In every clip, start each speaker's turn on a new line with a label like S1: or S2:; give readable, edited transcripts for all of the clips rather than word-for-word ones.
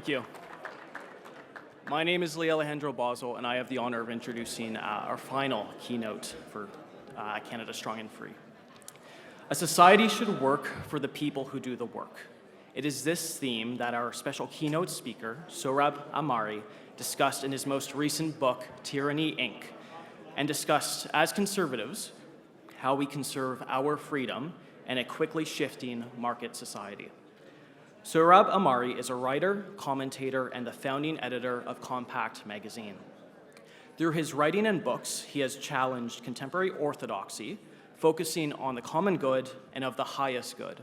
S1: Thank you. My name is Lee Alejandro Basel, and I have the honor of introducing our final keynote for Canada Strong and Free. A society should work for the people who do the work. It is this theme that our special keynote speaker, Sohrab Ahmari, discussed in his most recent book, Tyranny, Inc., and discussed, as conservatives, how we conserve our freedom in a quickly shifting market society. Sohrab Ahmari is a writer, commentator, and the founding editor of Compact magazine. Through his writing and books, he has challenged contemporary orthodoxy, focusing on the common good and of the highest good.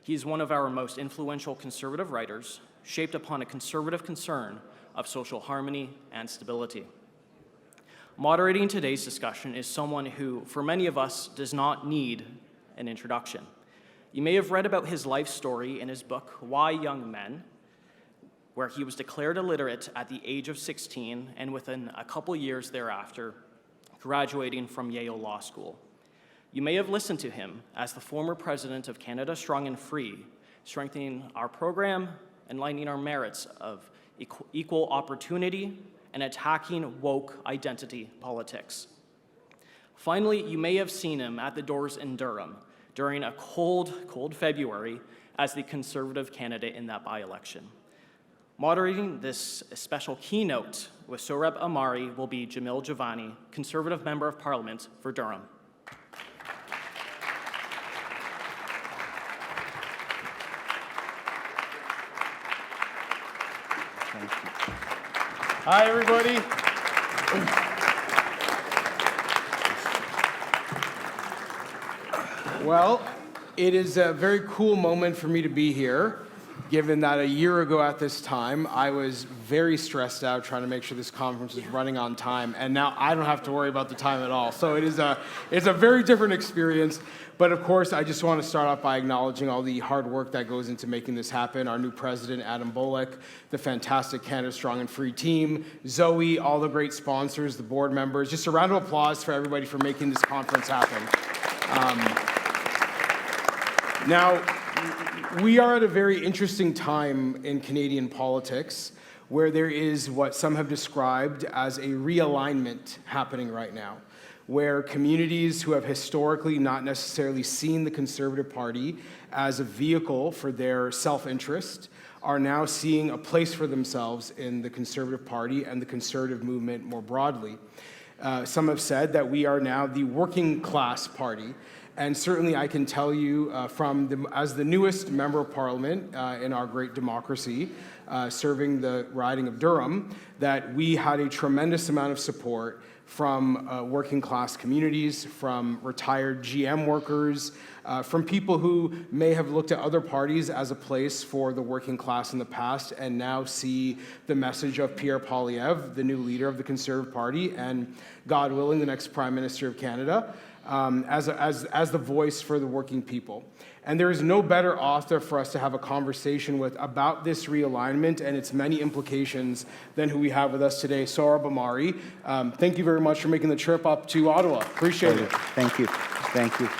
S1: He is one of our most influential conservative writers, shaped upon a conservative concern of social harmony and stability. Moderating today's discussion is someone who, for many of us, does not need an introduction. You may have read about his life story in his book, Why Young Men, where he was declared illiterate at the age of 16 and within a couple years thereafter, graduating from Yale Law School. You may have listened to him as the former president of Canada Strong and Free, strengthening our program, enlightening our merits of equal opportunity, and attacking woke identity politics. Finally, you may have seen him at the doors in Durham during a cold February as the Conservative candidate in that by-election. Moderating this special keynote with Sohrab Ahmari will be Jamil Javani, Conservative Member of Parliament for Durham.
S2: Thank you.
S3: Hi, everybody. Well, it is a very cool moment for me to be here, given that a year ago at this time, I was very stressed out trying to make sure this conference is running on time, and now I don't have to worry about the time at all. So it's a very different experience. But of course, I just want to start off by acknowledging all the hard work that goes into making this happen. Our new president, Adam Bullock, the fantastic Canada Strong and Free team, Zoe, all the great sponsors, the board members. Just a round of applause for everybody for making this conference happen. Now, we are at a very interesting time in Canadian politics where there is what some have described as a realignment happening right now, where communities who have historically not necessarily seen the Conservative Party as a vehicle for their self-interest are now seeing a place for themselves in the Conservative Party and the conservative movement more broadly. Some have said that we are now the working class party. And certainly I can tell you as the newest member of parliament in our great democracy, serving the riding of Durham, that we had a tremendous amount of support from working class communities, from retired GM workers, from people who may have looked at other parties as a place for the working class in the past and now see the message of Pierre Poilievre, the new leader of the Conservative Party, and God willing, the next Prime Minister of Canada, as the voice for the working people. And there is no better author for us to have a conversation with about this realignment and its many implications than who we have with us today, Sohrab Ahmari. Thank you very much for making the trip up to Ottawa. Appreciate it.
S2: Thank you. Thank you.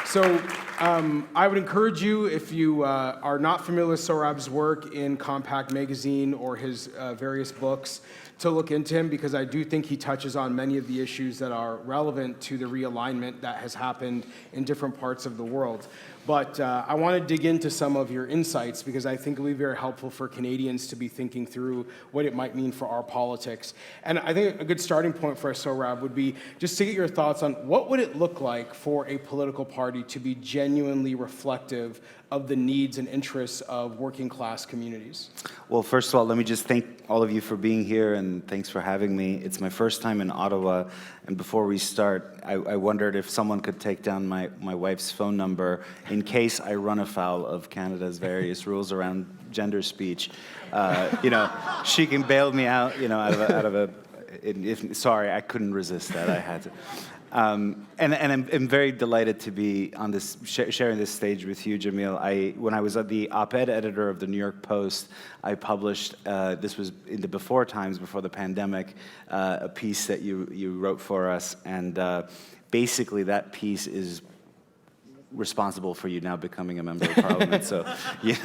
S3: So I would encourage you, if you are not familiar with Sohrab's work in Compact magazine or his various books, to look into him, because I do think he touches on many of the issues that are relevant to the realignment that has happened in different parts of the world. But I want to dig into some of your insights, because I think it will be very helpful for Canadians to be thinking through what it might mean for our politics. And I think a good starting point for us, Sohrab, would be just to get your thoughts on what would it look like for a political party to be genuinely reflective of the needs and interests of working class communities?
S2: Well, first of all, let me just thank all of you for being here, and thanks for having me. It's my first time in Ottawa, and before we start, I wondered if someone could take down my wife's phone number in case I run afoul of Canada's various rules around gender speech. She can bail me out, out of a. Sorry, I couldn't resist that. I had to. And I'm very delighted to be on this, sharing this stage with you, Jamil. When I was the op-ed editor of the New York Post, I published, this was in the before times, before the pandemic, a piece that you wrote for us. And basically that piece is responsible for you now becoming a member of parliament. So, yeah,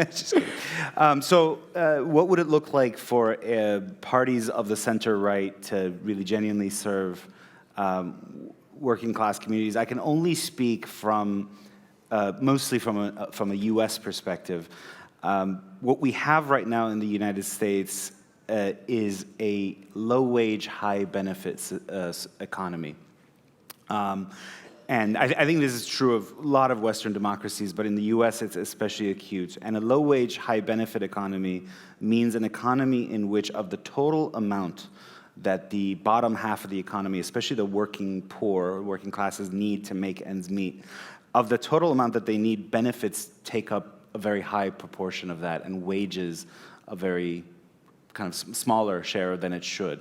S2: just kidding. What would it look like for parties of the center-right to really genuinely serve working class communities? I can only speak from mostly from a U.S. perspective. What we have right now in the United States is a low-wage, high-benefits economy. And I think this is true of a lot of Western democracies, but in the US it's especially acute. And a low-wage, high-benefit economy means an economy in which of the total amount that the bottom half of the economy, especially the working poor, working classes need to make ends meet, of the total amount that they need, benefits take up a very high proportion of that, and wages a very kind of smaller share than it should.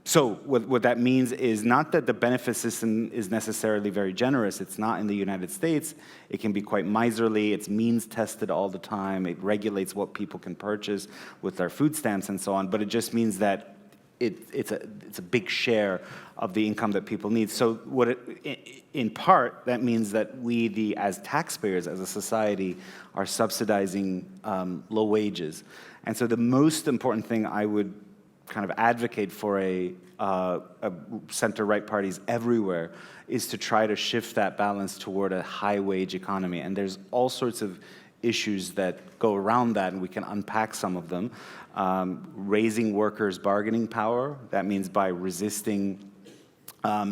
S2: So what that means is not that the benefit system is necessarily very generous. It's not in the United States. It can be quite miserly. It's means tested all the time. It regulates what people can purchase with their food stamps and so on. But it just means that it's a big share of the income that people need. So in part, that means that we, as taxpayers, as a society, are subsidizing low wages. And so the most important thing I would kind of advocate for a center-right parties everywhere is to try to shift that balance toward a high-wage economy. And there's all sorts of issues that go around that, and we can unpack some of them. Raising workers' bargaining power, that means by resisting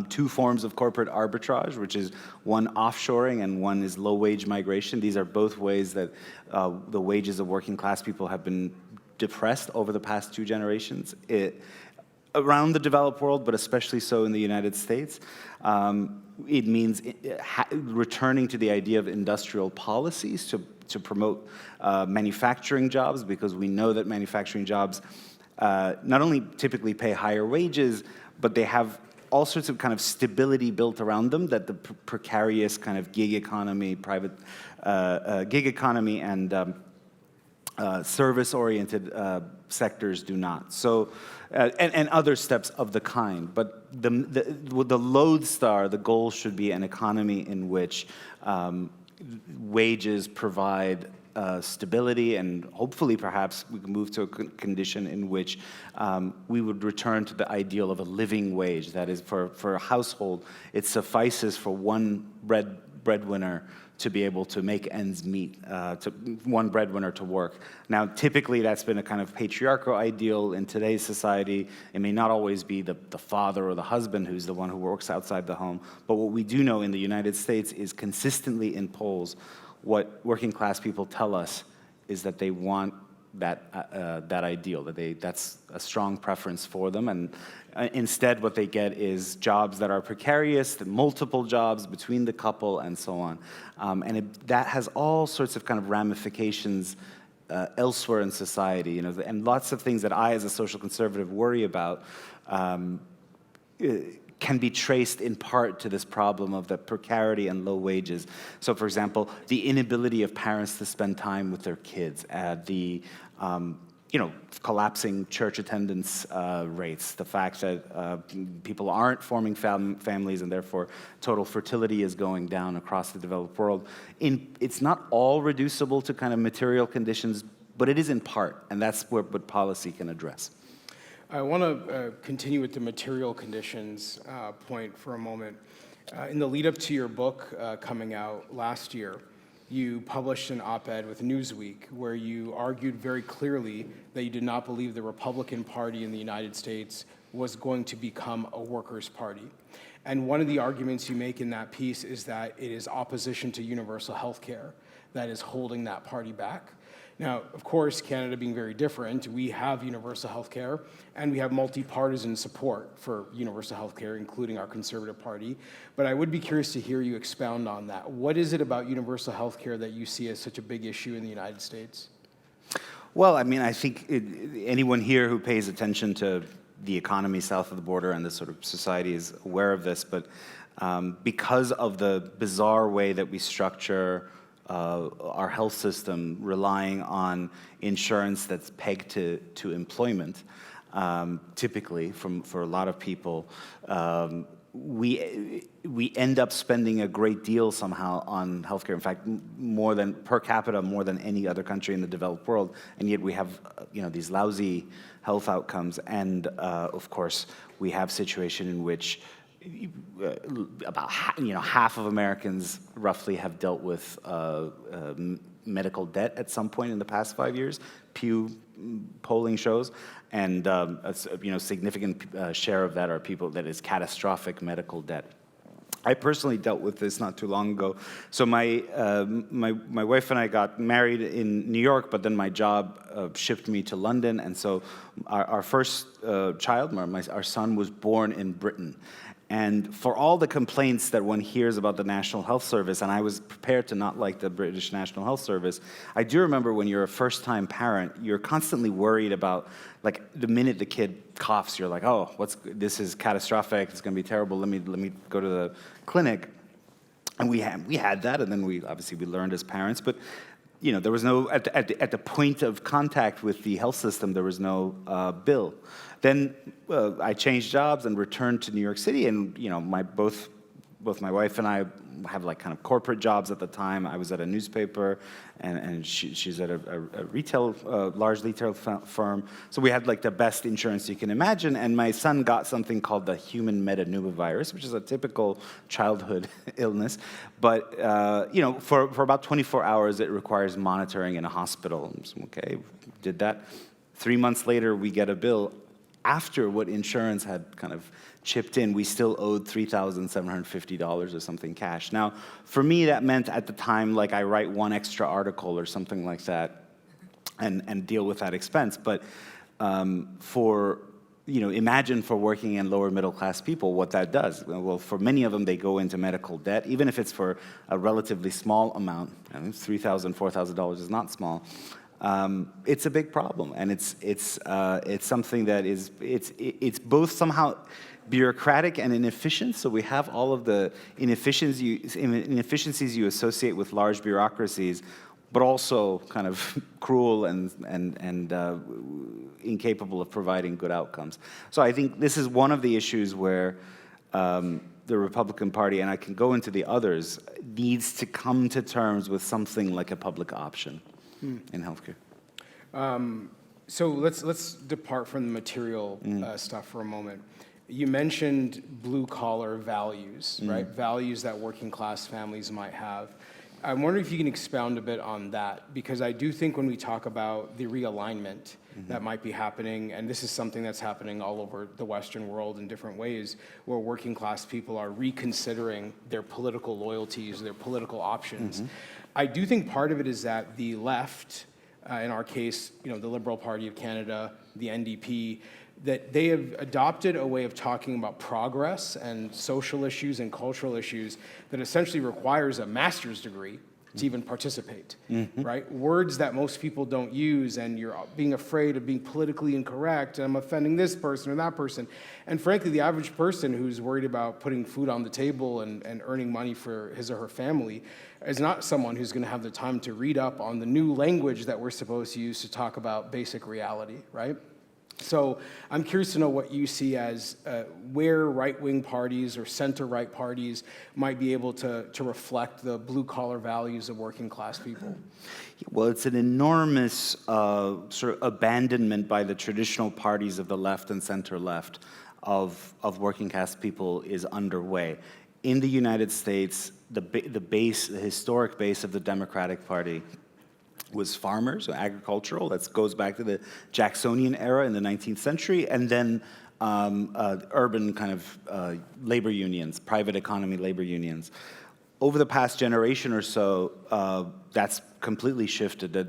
S2: two forms of corporate arbitrage, which is one offshoring and one is low-wage migration. These are both ways that the wages of working class people have been depressed over the past 2 generations around the developed world, but especially so in the United States. It means returning to the idea of industrial policies to promote manufacturing jobs, because we know that manufacturing jobs not only typically pay higher wages, but they have all sorts of kind of stability built around them that the precarious kind of gig economy, private gig economy and service-oriented sectors do not. So, and other steps of the kind. But the lodestar, the goal should be an economy in which wages provide stability, and hopefully perhaps we can move to a condition in which we would return to the ideal of a living wage. That is, for a household, it suffices for one breadwinner to be able to make ends meet, to one breadwinner to work. Now, typically that's been a kind of patriarchal ideal in today's society. It may not always be the father or the husband who's the one who works outside the home, but what we do know in the United States is consistently in polls, what working class people tell us is that they want that ideal, that's a strong preference for them, and instead what they get is jobs that are precarious, multiple jobs between the couple, and so on. That has all sorts of kind of ramifications elsewhere in society, and lots of things that I, as a social conservative, worry about can be traced in part to this problem of the precarity and low wages. So, for example, the inability of parents to spend time with their kids, collapsing church attendance rates, the fact that people aren't forming families and therefore total fertility is going down across the developed world. It's not all reducible to kind of material conditions, but it is in part, and that's what policy can address.
S3: I want to continue with the material conditions point for a moment. In the lead up to your book coming out last year, you published an op-ed with Newsweek where you argued very clearly that you did not believe the Republican Party in the United States was going to become a workers' party. And one of the arguments you make in that piece is that it is opposition to universal health care that is holding that party back. Now, of course, Canada being very different, we have universal health care, and we have multi-partisan support for universal health care, including our Conservative Party. But I would be curious to hear you expound on that. What is it about universal health care that you see as such a big issue in the United States?
S2: Well, I mean, I think anyone here who pays attention to the economy south of the border and this sort of society is aware of this, but because of the bizarre way that we structure our health system, relying on insurance that's pegged to employment, typically for a lot of people, we end up spending a great deal somehow on healthcare. In fact, more than per capita, more than any other country in the developed world, and yet we have these lousy health outcomes. And of course, we have a situation in which about half of Americans roughly have dealt with medical debt at some point in the past 5 years. Pew polling shows, and a significant share of that are people that is catastrophic medical debt. I personally dealt with this not too long ago. So my wife and I got married in New York, but then my job shipped me to London, and so our first child, our son, was born in Britain. And for all the complaints that one hears about the National Health Service, and I was prepared to not like the British National Health Service, I do remember when you're a first-time parent, you're constantly worried about, like, the minute the kid coughs, you're like, oh, this is catastrophic, it's going to be terrible, let me go to the clinic. And we had that, and then we learned as parents, but there was no, at the point of contact with the health system, there was no bill. Then I changed jobs and returned to New York City, and both my wife and I have like kind of corporate jobs at the time. I was at a newspaper, and she's at a large retail firm. So we had like the best insurance you can imagine. And my son got something called the human metapneumovirus, which is a typical childhood illness. But for about 24 hours, it requires monitoring in a hospital. So, okay, did that. 3 months later, we get a bill. After what insurance had kind of chipped in, we still owed $3,750 or something cash. Now, for me, that meant at the time, like, I write one extra article or something like that and deal with that expense. But imagine for working and lower middle class people what that does. Well, for many of them, they go into medical debt, even if it's for a relatively small amount. $3,000, $4,000 is not small. It's a big problem, and it's something that it's both somehow bureaucratic and inefficient. So we have all of the inefficiencies you associate with large bureaucracies, but also kind of cruel and incapable of providing good outcomes. So I think this is one of the issues where the Republican Party, and I can go into the others, needs to come to terms with something like a public option in healthcare.
S3: So let's depart from the material stuff for a moment. You mentioned blue-collar values, right? Values that working-class families might have. I'm wondering if you can expound a bit on that, because I do think when we talk about the realignment that might be happening, and this is something that's happening all over the Western world in different ways, where working-class people are reconsidering their political loyalties, their political options. I do think part of it is that the left, in our case, the Liberal Party of Canada, the NDP, that they have adopted a way of talking about progress and social issues and cultural issues that essentially requires a master's degree to even participate, right? Words that most people don't use, and you're being afraid of being politically incorrect, and I'm offending this person or that person. And frankly, the average person who's worried about putting food on the table and earning money for his or her family is not someone who's gonna have the time to read up on the new language that we're supposed to use to talk about basic reality, right? So I'm curious to know what you see as where right-wing parties or center-right parties might be able to reflect the blue-collar values of working-class people.
S2: Well, it's an enormous sort of abandonment by the traditional parties of the left and center-left of working-class people is underway. In the United States, the historic base of the Democratic Party was farmers, or agricultural. That goes back to the Jacksonian era in the 19th century, and then urban kind of labor unions, private economy labor unions. Over the past generation or so, that's completely shifted. The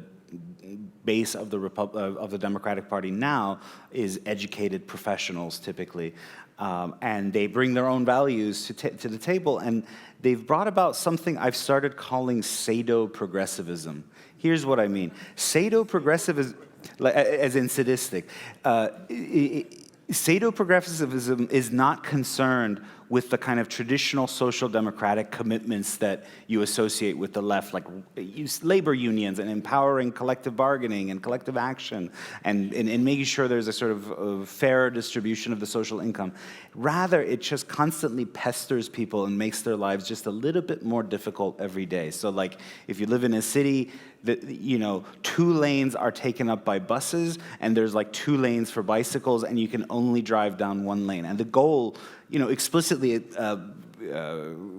S2: base of the Democratic Party now is educated professionals, typically, and they bring their own values to the table, and they've brought about something I've started calling pseudo-progressivism. Here's what I mean. Pseudo-progressivism, as in sadistic, pseudo-progressivism is not concerned with the kind of traditional social democratic commitments that you associate with the left, like labor unions and empowering collective bargaining and collective action and making sure there's a sort of fair distribution of the social income. Rather, it just constantly pesters people and makes their lives just a little bit more difficult every day. So like if you live in a city, you know, 2 lanes are taken up by buses, and there's like 2 lanes for bicycles, and you can only drive down 1 lane. And the goal, you know, explicitly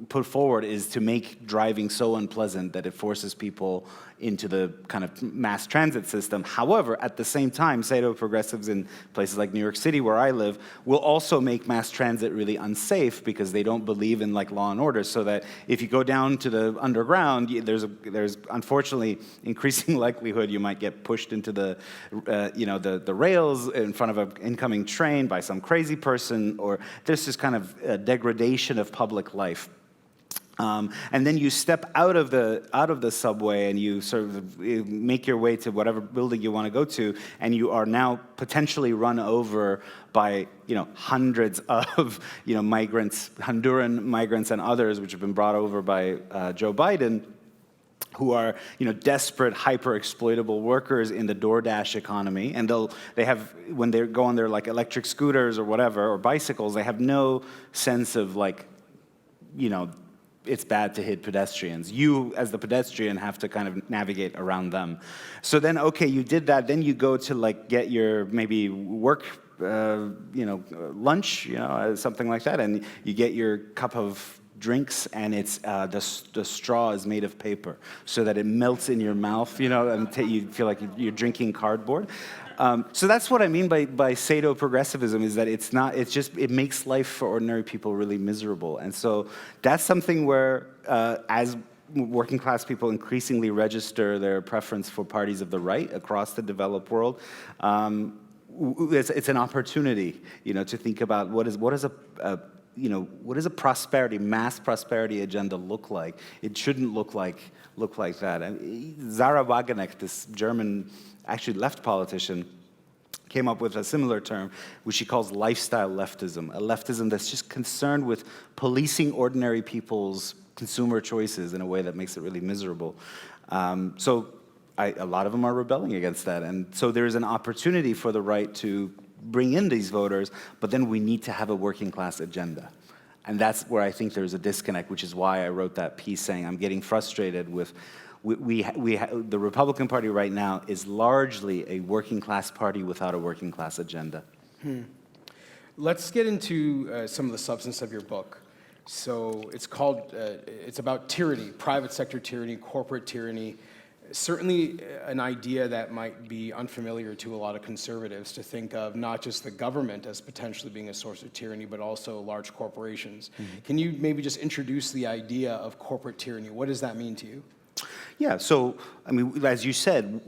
S2: put forward is to make driving so unpleasant that it forces people into the kind of mass transit system. However, at the same time, pseudo-progressives in places like New York City, where I live, will also make mass transit really unsafe because they don't believe in like law and order. So that if you go down to the underground, there's unfortunately increasing likelihood you might get pushed into the the rails in front of an incoming train by some crazy person, or there's this kind of degradation of public life. And then you step out of the subway and you sort of make your way to whatever building you want to go to, and you are now potentially run over by hundreds of migrants, Honduran migrants and others, which have been brought over by Joe Biden, who are desperate, hyper-exploitable workers in the DoorDash economy, and they have, when they go on their like electric scooters or whatever, or bicycles, they have no sense of like, it's bad to hit pedestrians. You, as the pedestrian, have to kind of navigate around them. So then, okay, you did that. Then you go to like get your maybe work, lunch, something like that, and you get your cup of drinks, and it's the straw is made of paper, so that it melts in your mouth, and you feel like you're drinking cardboard. So that's what I mean by pseudo-progressivism, is that it makes life for ordinary people really miserable. And so that's something where, as working class people increasingly register their preference for parties of the right across the developed world, it's an opportunity, to think about what does a prosperity, mass prosperity agenda look like? It shouldn't look like that. And Sarah Wagenknecht, this German, actually left politician, came up with a similar term, which she calls lifestyle leftism, a leftism that's just concerned with policing ordinary people's consumer choices in a way that makes it really miserable. So a lot of them are rebelling against that. And so there's an opportunity for the right to bring in these voters, but then we need to have a working class agenda. And that's where I think there's a disconnect, which is why I wrote that piece saying I'm getting frustrated with the Republican Party right now is largely a working class party without a working class agenda.
S3: Let's get into some of the substance of your book. So it's about tyranny, private sector tyranny, corporate tyranny. Certainly an idea that might be unfamiliar to a lot of conservatives, to think of not just the government as potentially being a source of tyranny, but also large corporations. Mm-hmm. Can you maybe just introduce the idea of corporate tyranny? What does that mean to you?
S2: Yeah, so, I mean, as you said,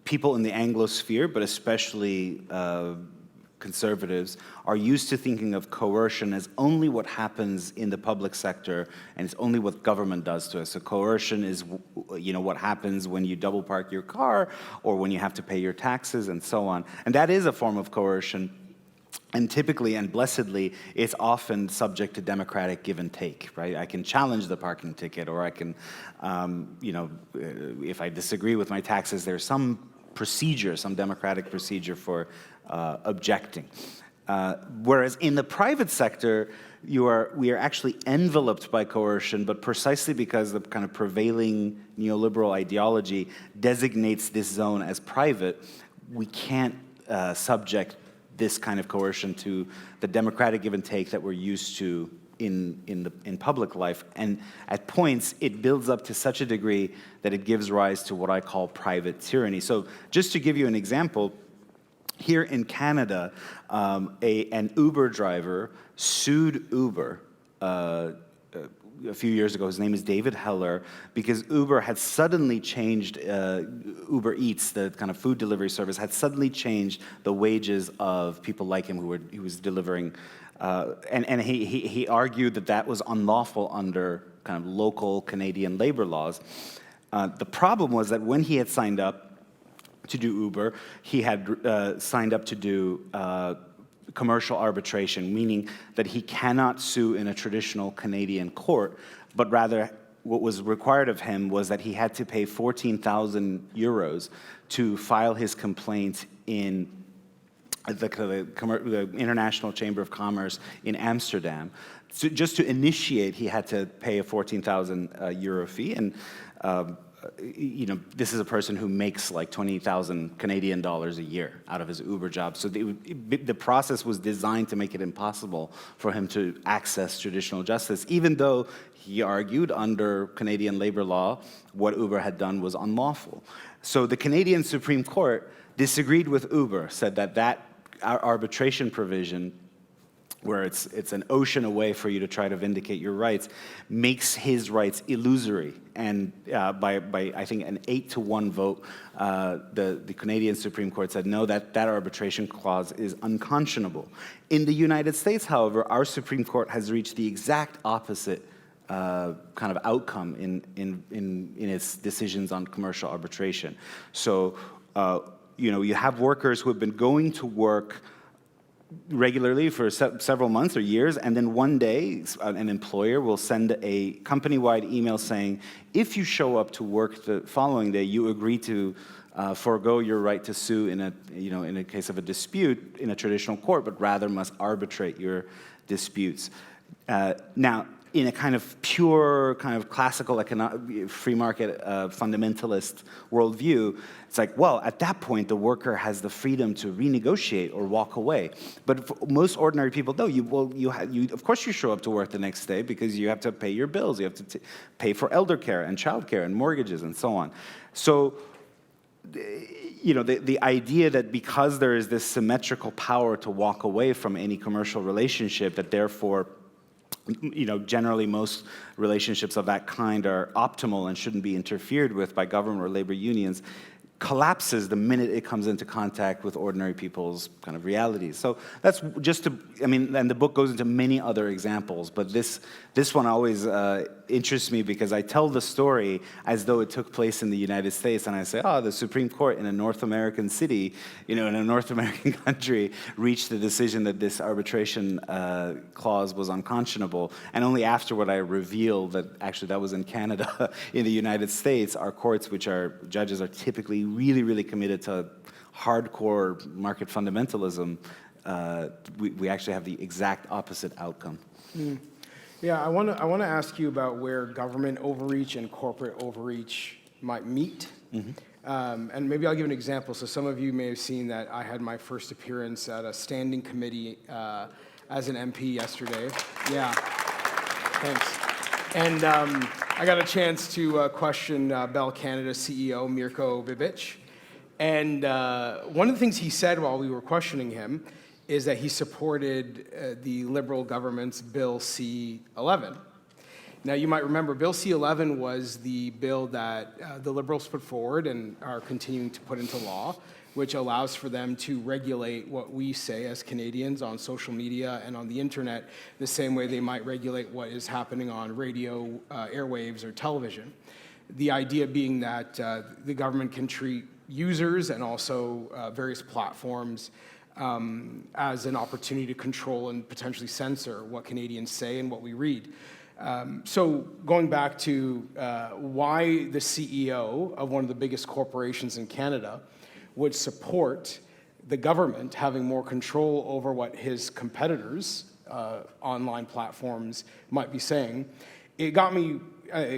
S2: people in the Anglosphere, but especially conservatives, are used to thinking of coercion as only what happens in the public sector, and it's only what government does to us. So coercion is, what happens when you double park your car, or when you have to pay your taxes, and so on. And that is a form of coercion. And typically and blessedly, it's often subject to democratic give and take, right? I can challenge the parking ticket, or I can, if I disagree with my taxes, there's some procedure, some democratic procedure for objecting. Whereas in the private sector, we are actually enveloped by coercion, but precisely because the kind of prevailing neoliberal ideology designates this zone as private, we can't subject this kind of coercion to the democratic give and take that we're used to in public life. And at points, it builds up to such a degree that it gives rise to what I call private tyranny. So just to give you an example, here in Canada, an Uber driver sued Uber a few years ago. His name is David Heller, because Uber had suddenly changed, Uber Eats, the kind of food delivery service, had suddenly changed the wages of people like him he was delivering. And he argued that was unlawful under kind of local Canadian labor laws. The problem was that when he had signed up to do Uber, he had signed up to do commercial arbitration, meaning that he cannot sue in a traditional Canadian court, but rather what was required of him was that he had to pay 14,000 euros to file his complaint in the International Chamber of Commerce in Amsterdam. So just to initiate, he had to pay a 14,000 euro fee, and this is a person who makes like 20,000 Canadian dollars a year out of his Uber job. So the process was designed to make it impossible for him to access traditional justice, even though he argued under Canadian labor law what Uber had done was unlawful. So the Canadian Supreme Court disagreed with Uber, said that arbitration provision, where it's an ocean away for you to try to vindicate your rights, makes his rights illusory. And by I think an 8-1 vote, the Canadian Supreme Court said no, that arbitration clause is unconscionable. In the United States, however, our Supreme Court has reached the exact opposite kind of outcome in its decisions on commercial arbitration. So you have workers who have been going to work regularly for several months or years, and then one day an employer will send a company-wide email saying, if you show up to work the following day, you agree to forego your right to sue in a case of a dispute in a traditional court, but rather must arbitrate your disputes. Now, in a kind of pure, kind of classical free market fundamentalist worldview, it's like, well, at that point, the worker has the freedom to renegotiate or walk away. But for most ordinary people, no. Of course, you show up to work the next day because you have to pay your bills. You have to pay for elder care and child care and mortgages and so on. So, the idea that because there is this symmetrical power to walk away from any commercial relationship, that therefore generally most relationships of that kind are optimal and shouldn't be interfered with by government or labor unions, collapses the minute it comes into contact with ordinary people's kind of realities. So that's just and the book goes into many other examples, but this one always interests me because I tell the story as though it took place in the United States, and I say, the Supreme Court in a North American city, in a North American country, reached the decision that this arbitration clause was unconscionable, and only afterward I revealed that actually that was in Canada. In the United States, our courts, which are judges are typically really, really committed to hardcore market fundamentalism, we actually have the exact opposite outcome.
S3: Yeah, I want to ask you about where government overreach and corporate overreach might meet. And maybe I'll give an example. So some of you may have seen that I had my first appearance at a standing committee as an MP yesterday. Yeah, thanks. And I got a chance to question Bell Canada CEO Mirko Bibic. And one of the things he said while we were questioning him is that he supported the Liberal government's Bill C-11. Now, you might remember Bill C-11 was the bill that the Liberals put forward and are continuing to put into law, which allows for them to regulate what we say as Canadians on social media and on the internet the same way they might regulate what is happening on radio, airwaves, or television. The idea being that the government can treat users and also various platforms as an opportunity to control and potentially censor what Canadians say and what we read. So going back to why the CEO of one of the biggest corporations in Canada would support the government having more control over what his competitors' online platforms might be saying, it got me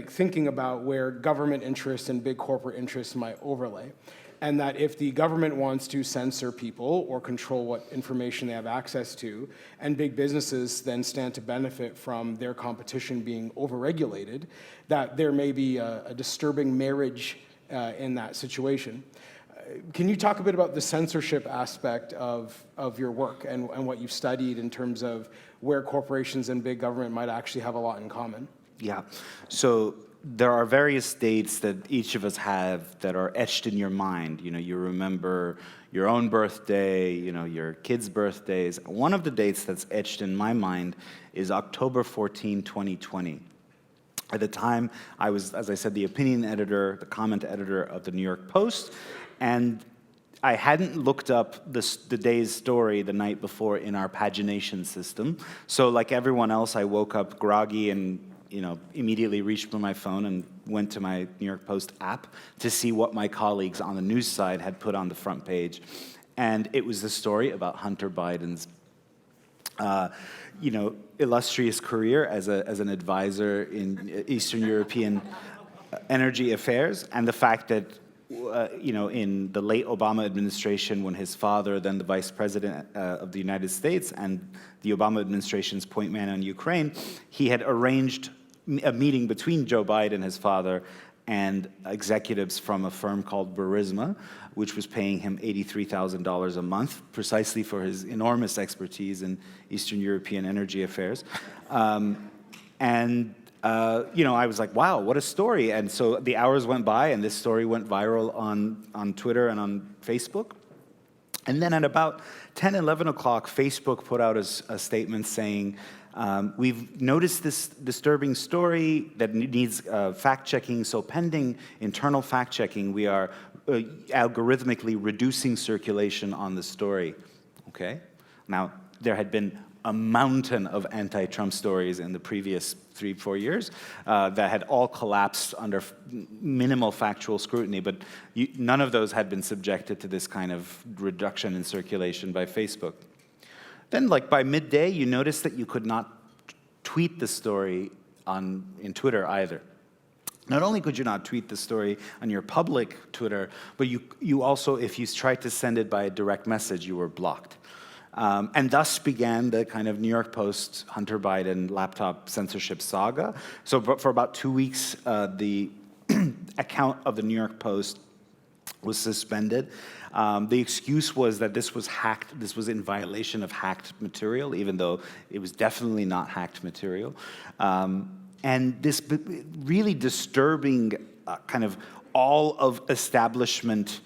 S3: thinking about where government interests and big corporate interests might overlay. And that if the government wants to censor people or control what information they have access to, and big businesses then stand to benefit from their competition being overregulated, that there may be a disturbing marriage in that situation. Can you talk a bit about the censorship aspect of your work and what you've studied in terms of where corporations and big government might actually have a lot in common?
S2: Yeah. So there are various dates that each of us have that are etched in your mind. You remember your own birthday, your kids' birthdays. One of the dates that's etched in my mind is October 14, 2020. At the time, I was, as I said, the opinion editor, the comment editor of the New York Post, and I hadn't looked up the day's story the night before in our pagination system. So like everyone else, I woke up groggy and immediately reached for my phone and went to my New York Post app to see what my colleagues on the news side had put on the front page. And it was the story about Hunter Biden's illustrious career as an advisor in Eastern European energy affairs, and the fact that in the late Obama administration, when his father, then the vice president of the United States, and the Obama administration's point man on Ukraine, he had arranged a meeting between Joe Biden, his father, and executives from a firm called Burisma, which was paying him $83,000 a month, precisely for his enormous expertise in Eastern European energy affairs. I was like, wow, what a story. And so the hours went by, and this story went viral on Twitter and on Facebook. And then at about 10, 11 o'clock, Facebook put out a statement saying, we've noticed this disturbing story that needs fact-checking, so pending internal fact-checking, we are algorithmically reducing circulation on the story. Okay? Now, there had been a mountain of anti-Trump stories in the previous 3-4 years that had all collapsed under minimal factual scrutiny, but none of those had been subjected to this kind of reduction in circulation by Facebook. Then, like by midday, you noticed that you could not tweet the story in Twitter either. Not only could you not tweet the story on your public Twitter, but you also, if you tried to send it by a direct message, you were blocked. And thus began the kind of New York Post Hunter Biden laptop censorship saga. So for about 2 weeks, the account of the New York Post was suspended. The excuse was that this was hacked, this was in violation of hacked material, even though it was definitely not hacked material. And this really disturbing kind of all of establishment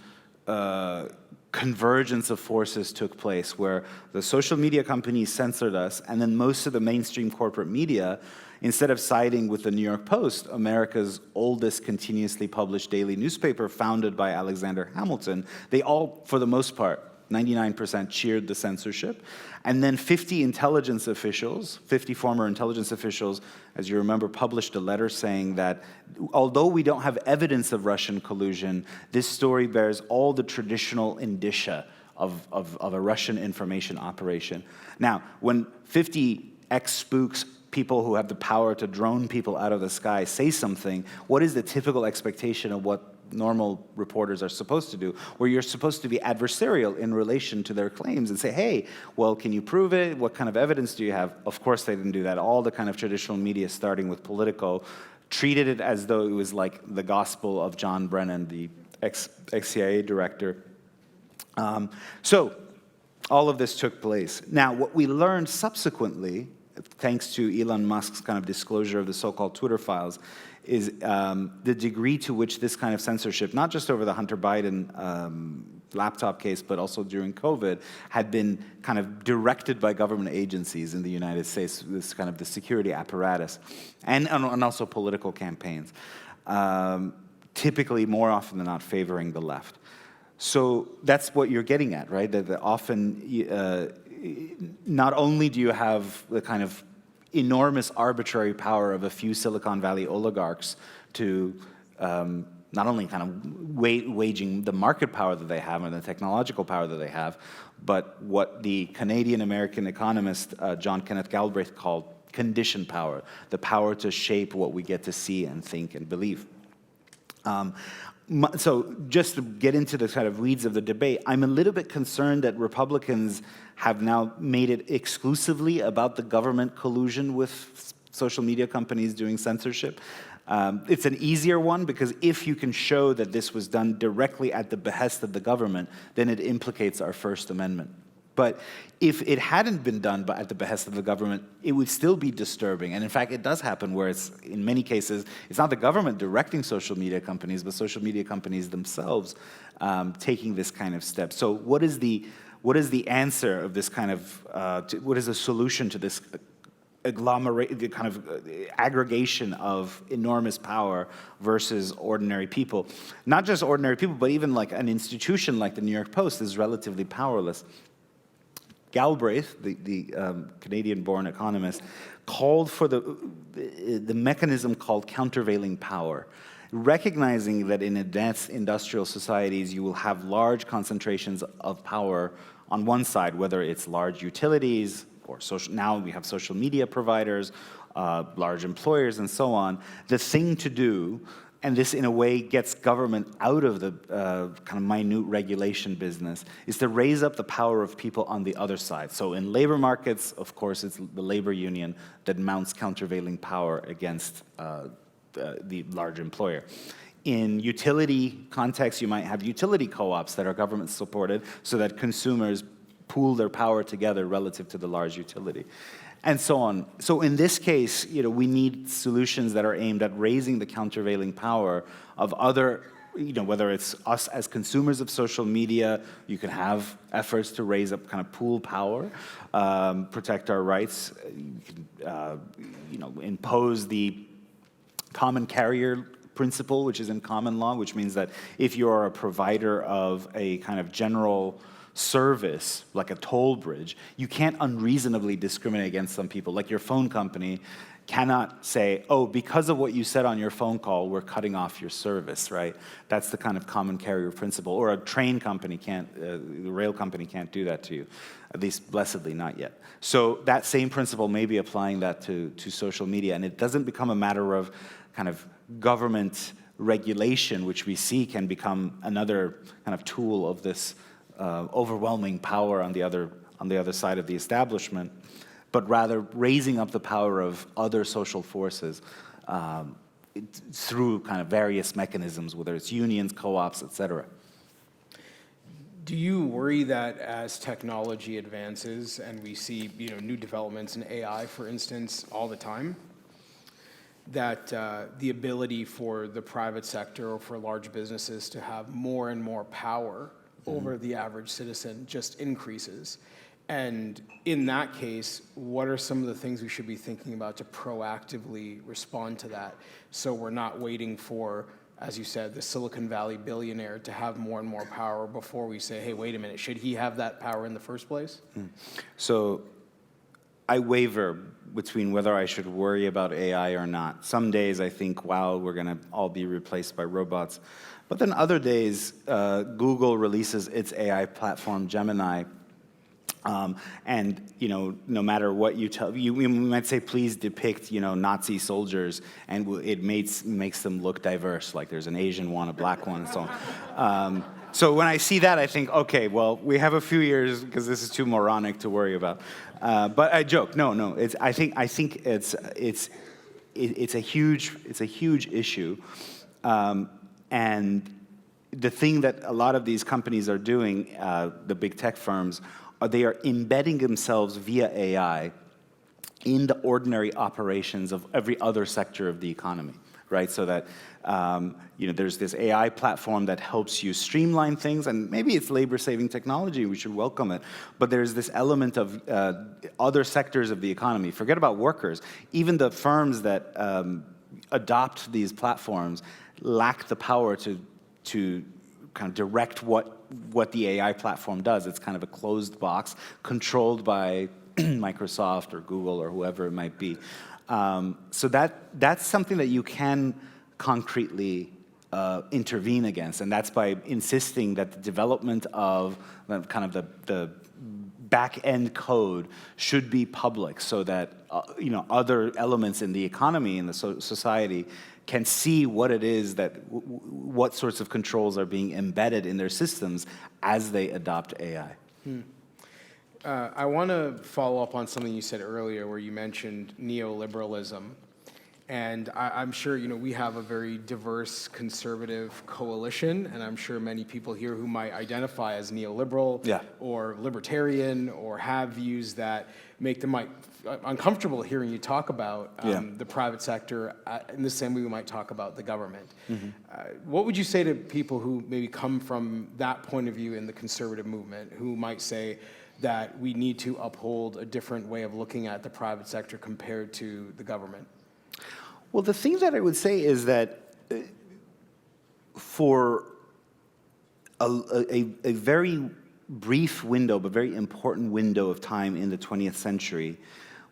S2: convergence of forces took place, where the social media companies censored us, and then most of the mainstream corporate media, instead of siding with the New York Post, America's oldest continuously published daily newspaper founded by Alexander Hamilton, they all, for the most part, 99% cheered the censorship. And then 50 intelligence officials, 50 former intelligence officials, as you remember, published a letter saying that although we don't have evidence of Russian collusion, this story bears all the traditional indicia of a Russian information operation. Now, when 50 ex-spooks, people who have the power to drone people out of the sky, say something, what is the typical expectation of what normal reporters are supposed to do, where you're supposed to be adversarial in relation to their claims and say, hey, well, can you prove it? What kind of evidence do you have? Of course they didn't do that. All the kind of traditional media, starting with Politico, treated it as though it was like the gospel of John Brennan, the ex-CIA director. So all of this took place. Now, what we learned subsequently, thanks to Elon Musk's kind of disclosure of the so-called Twitter files, is the degree to which this kind of censorship, not just over the Hunter Biden laptop case, but also during COVID, had been kind of directed by government agencies in the United States, this kind of the security apparatus, and also political campaigns, typically more often than not favoring the left. So that's what you're getting at, right? That often, not only do you have the kind of enormous arbitrary power of a few Silicon Valley oligarchs to not only kind of waging the market power that they have and the technological power that they have, but what the Canadian-American economist John Kenneth Galbraith called conditioned power, the power to shape what we get to see and think and believe. So just to get into the kind of weeds of the debate, I'm a little bit concerned that Republicans have now made it exclusively about the government collusion with social media companies doing censorship. It's an easier one because if you can show that this was done directly at the behest of the government, then it implicates our First Amendment. But if it hadn't been done at the behest of the government, it would still be disturbing. And in fact, it does happen where it's, in many cases, it's not the government directing social media companies, but social media companies themselves taking this kind of step. So what is the answer of this kind of, what is the solution to this agglomerate, the kind of aggregation of enormous power versus ordinary people. Not just ordinary people, but even like an institution like the New York Post is relatively powerless. Galbraith, the Canadian-born economist, called for the mechanism called countervailing power, recognizing that in advanced industrial societies you will have large concentrations of power on one side, whether it's large utilities, or social, now we have social media providers, large employers, and so on. The thing to do, and this in a way gets government out of the kind of minute regulation business, is to raise up the power of people on the other side. So in labor markets, of course, it's the labor union that mounts countervailing power against the large employer. In utility contexts, you might have utility co-ops that are government supported so that consumers pool their power together relative to the large utility, and so on. So in this case, we need solutions that are aimed at raising the countervailing power of other, whether it's us as consumers of social media, you can have efforts to raise up kind of pool power, protect our rights, you can, impose the common carrier principle, which is in common law, which means that if you're a provider of a kind of general service, like a toll bridge, you can't unreasonably discriminate against some people. Like your phone company cannot say, oh, because of what you said on your phone call, we're cutting off your service, right? That's the kind of common carrier principle. Or a train company can't, the rail company can't do that to you, at least blessedly not yet. So that same principle may be applying that to social media, and it doesn't become a matter of kind of government regulation, which we see can become another kind of tool of this overwhelming power on the other side of the establishment, but rather raising up the power of other social forces through kind of various mechanisms, whether it's unions, co-ops, etc.
S3: Do you worry that as technology advances and we see new developments in AI, for instance, all the time, that the ability for the private sector or for large businesses to have more and more power over the average citizen just increases? And in that case, what are some of the things we should be thinking about to proactively respond to that, so we're not waiting for, as you said, the Silicon Valley billionaire to have more and more power before we say, hey, wait a minute, should he have that power in the first place?
S2: So I waver between whether I should worry about AI or not. Some days I think, wow, we're going to all be replaced by robots. But then other days, Google releases its AI platform, Gemini, and no matter what you tell, we might say, please depict Nazi soldiers, and it makes them look diverse, like there's an Asian one, a black one, and so on. So when I see that, I think, okay, well, we have a few years because this is too moronic to worry about. But I joke. No. I think it's a huge issue. And the thing that a lot of these companies are doing, the big tech firms, they are embedding themselves via AI in the ordinary operations of every other sector of the economy, right? So that there's this AI platform that helps you streamline things, and maybe it's labor-saving technology, we should welcome it, but there's this element of other sectors of the economy. Forget about workers. Even the firms that adopt these platforms lack the power to kind of direct what the AI platform does. It's kind of a closed box controlled by Microsoft or Google or whoever it might be. So that's something that you can concretely intervene against, and that's by insisting that the development of kind of the back-end code should be public, so that other elements in the economy and the society can see what it is what sorts of controls are being embedded in their systems as they adopt AI.
S3: I want to follow up on something you said earlier, where you mentioned neoliberalism. And I'm sure we have a very diverse conservative coalition, and I'm sure many people here who might identify as neoliberal or libertarian or have views that make them uncomfortable hearing you talk about the private sector in the same way we might talk about the government. What would you say to people who maybe come from that point of view in the conservative movement, who might say that we need to uphold a different way of looking at the private sector compared to the government?
S2: Well, the thing that I would say is that for a very brief window, but very important window of time in the 20th century,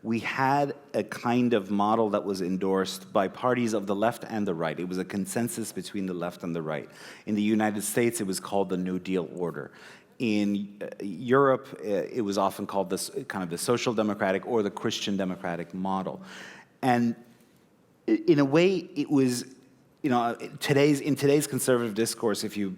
S2: we had a kind of model that was endorsed by parties of the left and the right. It was a consensus between the left and the right. In the United States, it was called the New Deal order. In Europe, it was often called this kind of the social democratic or the Christian democratic model. And in a way, it was, you know, in today's conservative discourse, if you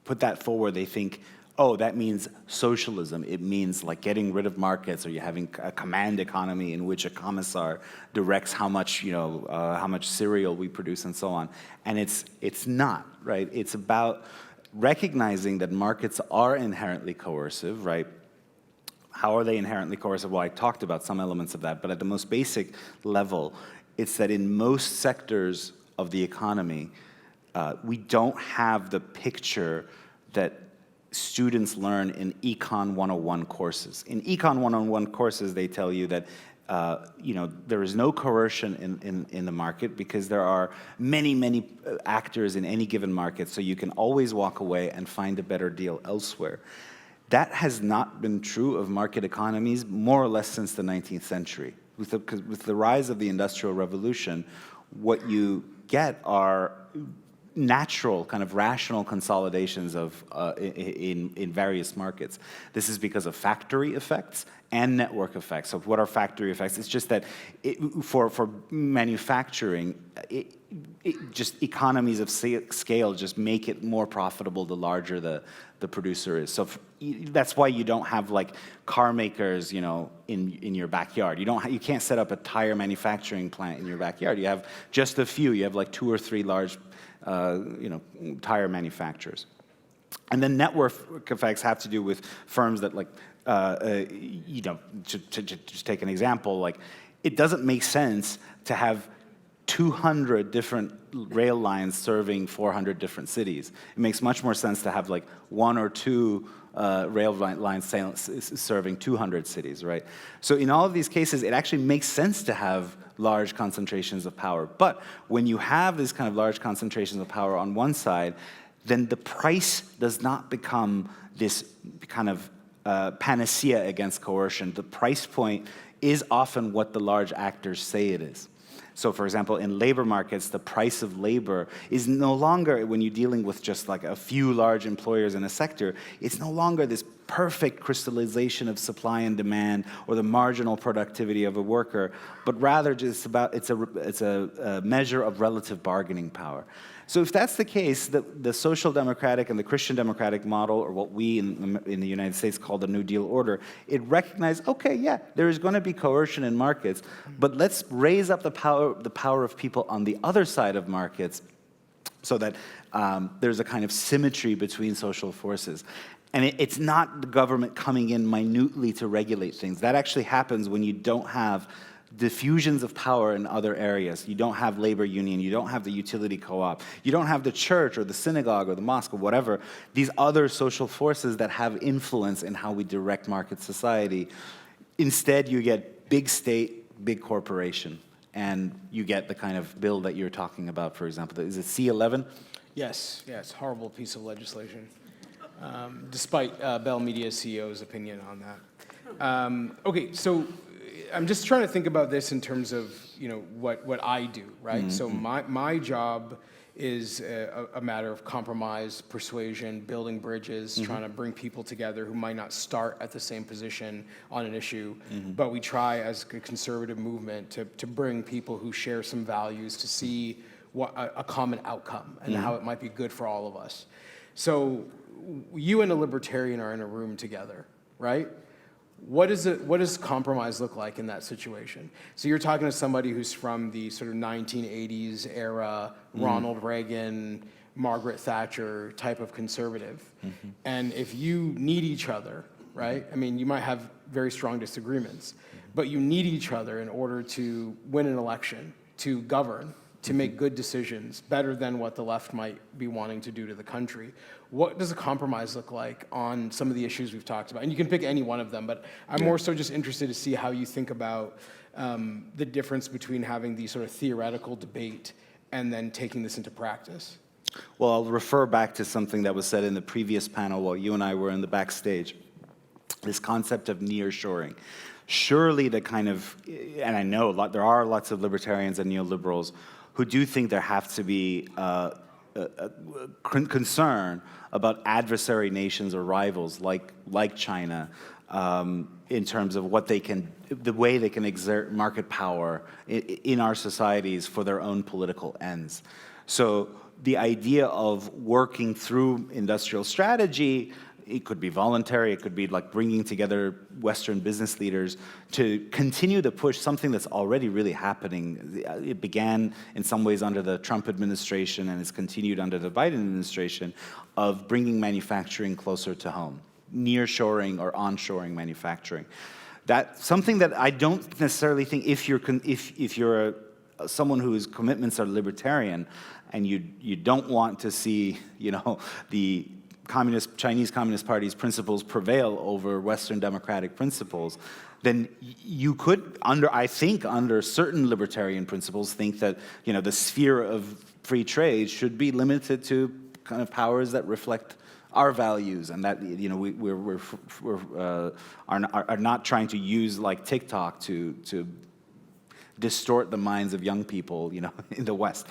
S2: put that forward, they think, oh, that means socialism. It means like getting rid of markets, or you're having a command economy in which a commissar directs how much, how much cereal we produce and so on. And it's not, right? It's about recognizing that markets are inherently coercive, right? How are they inherently coercive? Well, I talked about some elements of that, but at the most basic level, it's that in most sectors of the economy, we don't have the picture that students learn in Econ 101 courses. In Econ 101 courses, they tell you that there is no coercion in the market because there are many actors in any given market, so you can always walk away and find a better deal elsewhere. That has not been true of market economies more or less since the 19th century. With the rise of the Industrial Revolution, what you get are natural, kind of rational consolidations of in various markets. This is because of factory effects and network effects. So what are factory effects? It's just that for manufacturing, just economies of scale just make it more profitable the larger the producer is. So that's why you don't have like car makers, in your backyard. You can't set up a tire manufacturing plant in your backyard. You have just a few. You have like 2 or 3 large tire manufacturers. And then network effects have to do with firms that to just take an example, like it doesn't make sense to have 200 different rail lines serving 400 different cities. It makes much more sense to have like 1 or 2 rail lines serving 200 cities, right? So in all of these cases, it actually makes sense to have large concentrations of power. But when you have these kind of large concentrations of power on one side, then the price does not become this kind of panacea against coercion. The price point is often what the large actors say it is. So, for example, in labor markets, the price of labor is no longer, when you're dealing with just like a few large employers in a sector, it's no longer this perfect crystallization of supply and demand or the marginal productivity of a worker, but rather just it's a measure of relative bargaining power. So if that's the case, the social democratic and the Christian democratic model, or what we in the United States call the New Deal order, it recognized, okay, yeah, there is going to be coercion in markets, but let's raise up the power of people on the other side of markets so that there's a kind of symmetry between social forces. And it's not the government coming in minutely to regulate things. That actually happens when you don't have diffusions of power in other areas. You don't have labor union, you don't have the utility co-op, you don't have the church or the synagogue or the mosque or whatever, these other social forces that have influence in how we direct market society. Instead, you get big state, big corporation, and you get the kind of bill that you're talking about, for example. Is it C11?
S3: Yes, horrible piece of legislation, despite Bell Media's CEO's opinion on that. Okay, so I'm just trying to think about this in terms of what I do, right? Mm-hmm. So my job is a matter of compromise, persuasion, building bridges, mm-hmm. trying to bring people together who might not start at the same position on an issue, mm-hmm. but we try as a conservative movement to bring people who share some values to see what a common outcome and mm-hmm. how it might be good for all of us. So you and a libertarian are in a room together, right? What does compromise look like in that situation? So you're talking to somebody who's from the sort of 1980s era, Ronald Reagan, Margaret Thatcher type of conservative. Mm-hmm. And if you need each other, right? I mean, you might have very strong disagreements, but you need each other in order to win an election, to govern, to make good decisions, better than what the left might be wanting to do to the country. What does a compromise look like on some of the issues we've talked about? And you can pick any one of them, but I'm more so just interested to see how you think about the difference between having the sort of theoretical debate and then taking this into practice.
S2: Well, I'll refer back to something that was said in the previous panel while you and I were in the backstage, this concept of nearshoring. Surely the kind of, and I know there are lots of libertarians and neoliberals who do think there have to be concern about adversary nations or rivals like China in terms of the way they can exert market power in our societies for their own political ends. So the idea of working through industrial strategy, it could be voluntary, it could be like bringing together Western business leaders to continue to push something that's already really happening. It began in some ways under the Trump administration and it's continued under the Biden administration of bringing manufacturing closer to home, nearshoring or onshoring manufacturing. That's something that I don't necessarily think if you're someone whose commitments are libertarian and you don't want to see, the Chinese Communist Party's principles prevail over Western democratic principles, then you could, I think, under certain libertarian principles, think that the sphere of free trade should be limited to kind of powers that reflect our values, and that we are not trying to use like TikTok to distort the minds of young people, in the West.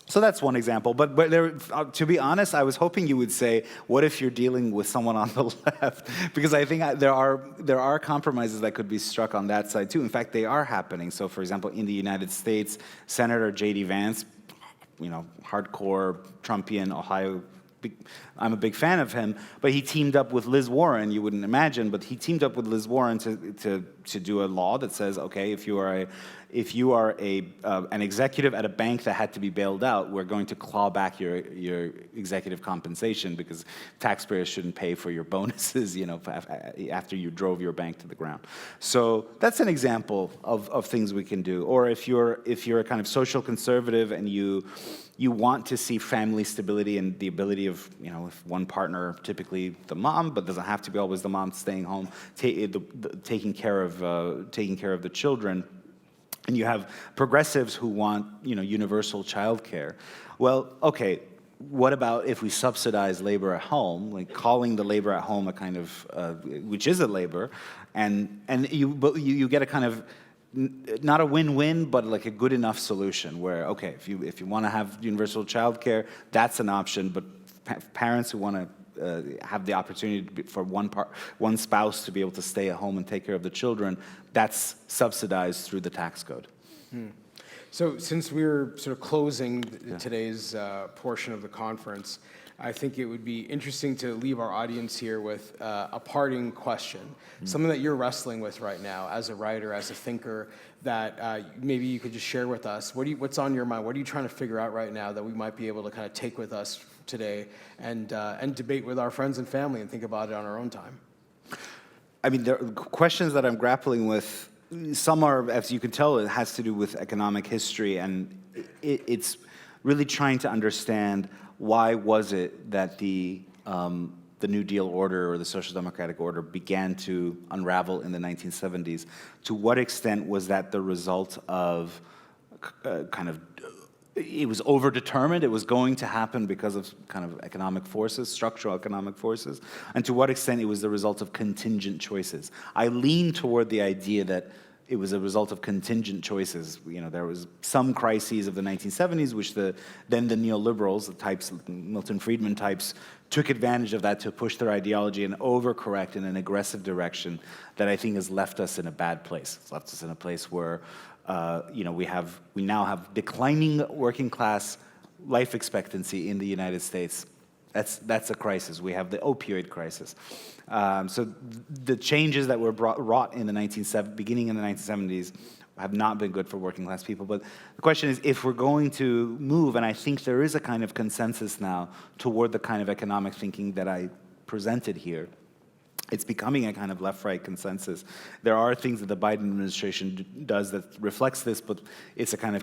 S2: So that's one example. But there, to be honest, I was hoping you would say, what if you're dealing with someone on the left? Because I think there are compromises that could be struck on that side too. In fact, they are happening. So, for example, in the United States, Senator J.D. Vance, hardcore Trumpian Ohio. I'm a big fan of him, but he teamed up with Liz Warren. You wouldn't imagine, but he teamed up with Liz Warren to do a law that says, okay, if you are an executive at a bank that had to be bailed out, we're going to claw back your executive compensation because taxpayers shouldn't pay for your bonuses, after you drove your bank to the ground. So that's an example of things we can do. Or if you're a kind of social conservative and you want to see family stability and the ability of, if one partner, typically the mom, but doesn't have to be always the mom, staying home, taking care of the children, and you have progressives who want, universal child care. Well, okay, what about if we subsidize labor at home, like calling the labor at home a kind of, which is a labor, and you get a kind of, not a win-win, but like a good enough solution where, okay, if you want to have universal child care, that's an option, but parents who want to have the opportunity for one spouse to be able to stay at home and take care of the children, that's subsidized through the tax code.
S3: So since we're sort of closing today's portion of the conference, I think it would be interesting to leave our audience here with a parting question, something that you're wrestling with right now as a writer, as a thinker, that maybe you could just share with us. What's on your mind? What are you trying to figure out right now that we might be able to kind of take with us today and debate with our friends and family and think about it on our own time?
S2: I mean, there are questions that I'm grappling with. Some are, as you can tell, it has to do with economic history, and it's really trying to understand why was it that the New Deal order or the social democratic order began to unravel in the 1970s. To what extent was that the result of it was overdetermined, it was going to happen because of kind of economic forces, structural economic forces, and to what extent it was the result of contingent choices. I lean toward the idea that it was a result of contingent choices. There was some crises of the 1970s, which then the neoliberals, the types, Milton Friedman types, took advantage of that to push their ideology and overcorrect in an aggressive direction that I think has left us in a bad place. It's left us in a place where, we now have declining working class life expectancy in the United States. That's a crisis. We have the opioid crisis. So the changes that were wrought in the beginning in the 1970s have not been good for working class people. But the question is, if we're going to move, and I think there is a kind of consensus now toward the kind of economic thinking that I presented here, it's becoming a kind of left-right consensus. There are things that the Biden administration does that reflects this, but it's a kind of,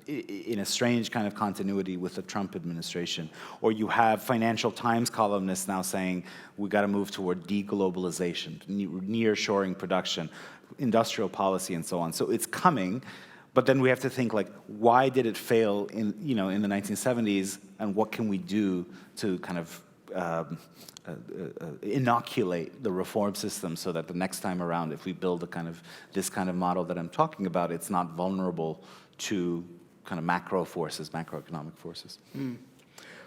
S2: in a strange kind of continuity with the Trump administration. Or you have Financial Times columnists now saying, we got to move toward deglobalization, near-shoring production, industrial policy, and so on. So it's coming, but then we have to think, like, why did it fail in the 1970s, and what can we do to kind of inoculate the reform system so that the next time around, if we build this kind of model that I'm talking about, it's not vulnerable to kind of macroeconomic forces.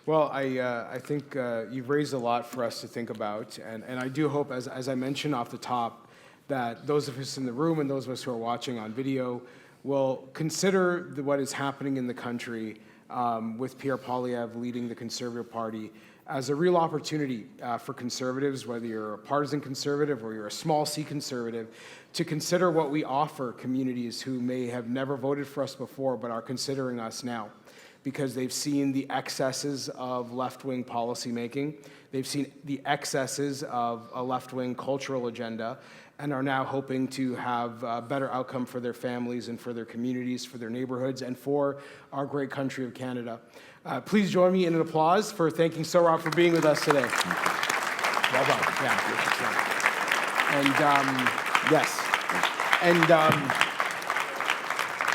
S3: Well, I think you've raised a lot for us to think about, and I do hope, as I mentioned off the top, that those of us in the room and those of us who are watching on video will consider what is happening in the country with Pierre Poilievre leading the Conservative Party as a real opportunity for conservatives, whether you're a partisan conservative or you're a small c conservative, to consider what we offer communities who may have never voted for us before but are considering us now, because they've seen the excesses of left-wing policymaking, they've seen the excesses of a left-wing cultural agenda, and are now hoping to have a better outcome for their families and for their communities, for their neighborhoods, and for our great country of Canada. Please join me in an applause for thanking Sohrab for being with us today. Well done. Yeah. And yes. And